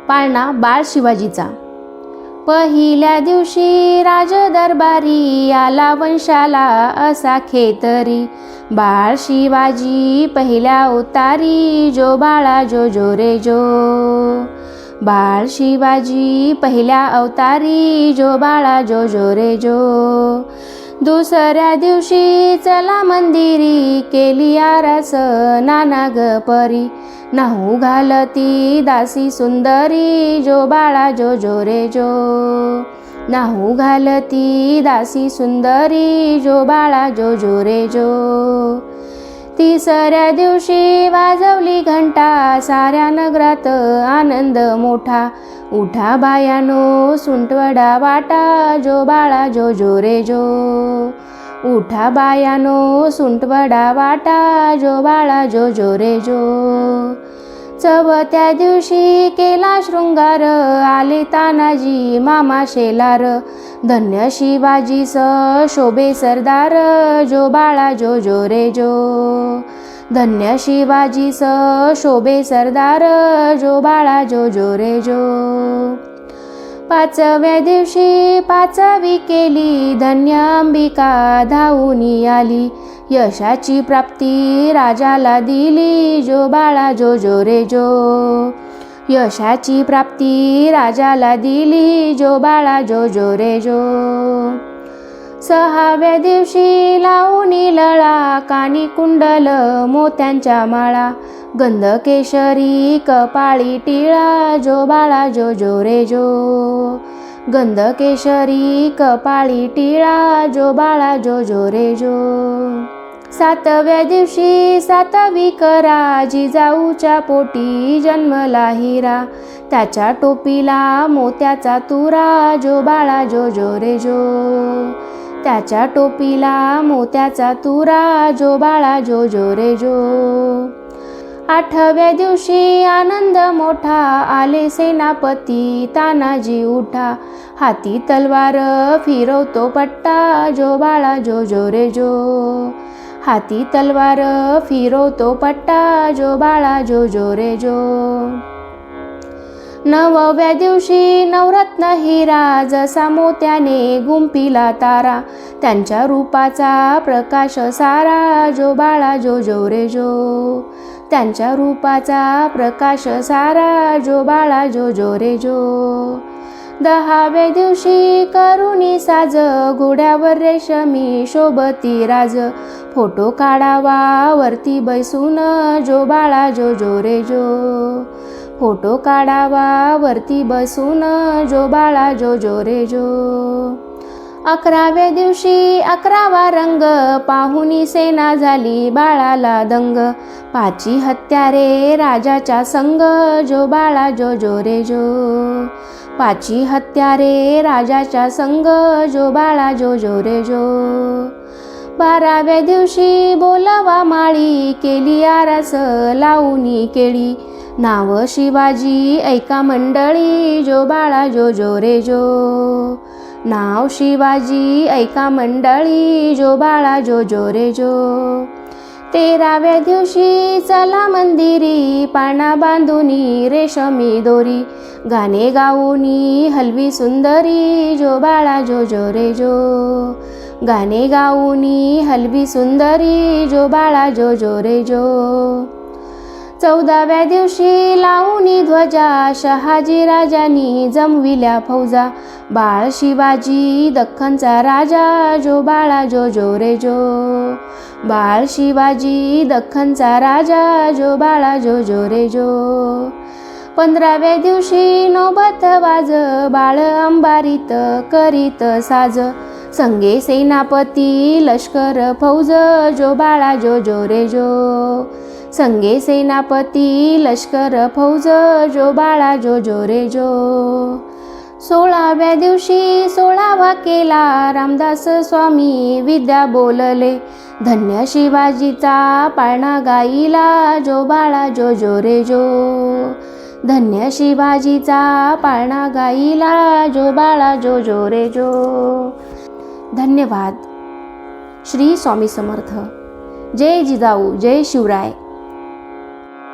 पाळणा बाळ शिवाजीचा. पहिल्या दिवशी राजदरबारी आला वंशाला असा खेतरी, बाळ शिवाजी पहिल्या अवतारी, जो बाळा जो जो रे जो. बाळ शिवाजी पहिल्या अवतारी, जो बाळा जो जो रे जो. दुसऱ्या दिवशी चला मंदिरी, केली आरास नाना ग परी, नाहू घालती दासी सुंदरी, जो बाळा जो जो रे जो. नाहू घालती दासी सुंदरी, जो बाळा जो जो रे जो. तिसऱ्या दिवशी वाजवली घंटा, साऱ्या नगरात आनंद मोठा, उठा बायानो सुंटवडा वाटा, जो बाळा जो जो रे जो. उठा बायानो सुंटवडा वाटा, जो बाळा जो जो रे जो. चवथ्या दिवशी केला शृंगार, आले तानाजी मामा शेलार, धन्य शिवाजीस शोभे सरदार, जो बाळा जो जो रे जो. धन्य शिवाजीस शोभे सरदार, जो बाळा जो जो रे जो. पाचव्या दिवशी पाचवी केली, धन्य अंबिका धावूनी आली, यशाची प्राप्ती राजाला दिली, जो बाळा जो जो रे जो. यशाची प्राप्ती राजाला दिली, जो बाळा जो जो रे जो. सहाव्या दिवशी लावूनी लळा, कानी कुंडल मोत्यांच्या माळा, गंध केशरी कपाळी टिळा, जो बाळा जो जो रे जो. गंध केशरी कपाळी टिळा, जो बाळा जो जो रे जो. सातव्या दिवशी सातवी करा, जिजाऊच्या पोटी जन्मला हिरा, त्याच्या टोपीला मोत्याचा तुरा, जो बाळा जो जो रे जो. त्याच्या टोपीला मोत्याचा तुरा, जो बाळा जो जो रे जो. आठव्या दिवशी आनंद मोठा, आले सेनापती तानाजी उठा, हाती तलवार फिरवतो पट्टा, जो बाळा जो जो रे जो. हाती तलवार फिरवतो पट्टा, जो बाळा जो जो रे जो. नवव्या दिवशी नवरत्न हिरा, जसा मोत्याने गुंफिला तारा, त्यांच्या रूपाचा प्रकाश सारा, जो बाळा जो जो रे जो. त्यांच्या रूपाचा प्रकाश सारा, जो बाळा जो जो रे जो. दहाव्या दिवशी करुणी साज, घोड्यावर रेशमी शोभती राज, फोटो काढावा वरती बैसून, जो बाळा जो जो रे जो. फोटो काढावा वरती बसून, जो बाळा जो जो रे जो. अकराव्या दिवशी अकरावा रंग, पाहुनी सेना झाली बाळाला दंग, पाची हत्यारे राजाच्या संग, जो बाळा जो जो रे जो. पाची हत्यारे राजाच्या संग, जो बाळा जो जो रे जो. बाराव्या दिवशी बोलावा माळी, केली आरास लावूनी केळी, नाव शिवाजी ऐका मंडळी, जो बाळा जो जो रे जो. नाव शिवाजी ऐका मंडळी, जो बाळा जो जो रे जो. तेराव्या दिवशी चला मंदिरी, पाळणा बांधुनी रेशमी दोरी, गाणे गाऊनी हलवी सुंदरी, जो बाळा जो जो रे जो. गाणे गाऊनी हलवी सुंदरी, जो बाळा जो जो रे जो. चौदाव्या दिवशी लावूनी ध्वजा, शहाजी राजांनी जमविल्या फौजा, बाळ शिवाजी दख्खनचा राजा, जो बाळा जो जो रे जो. बाळ शिवाजी दख्खनचा राजा, जो बाळा जो जो रे जो. 15व्या दिवशी नौबत वाज, बाळ अंबारीत करीत साज, संगे सेनापती लष्कर फौज, जो बाळा जो जो रे जो. संगे सेनापती लष्कर फौज, जो बाळा जो जो रे जो. 16व्या दिवशी 16वा केला, रामदास स्वामी विद्या बोलले, धन्य शिवाजीचा पाळणा गाईला, जो बाळा जो जो रे जो. धन्य शिवाजीचा पाळणा गाईला, जो बाळा जो जो रे जो. धन्यवाद. श्री स्वामी समर्थ. जय जिजाऊ, जय शिवराय.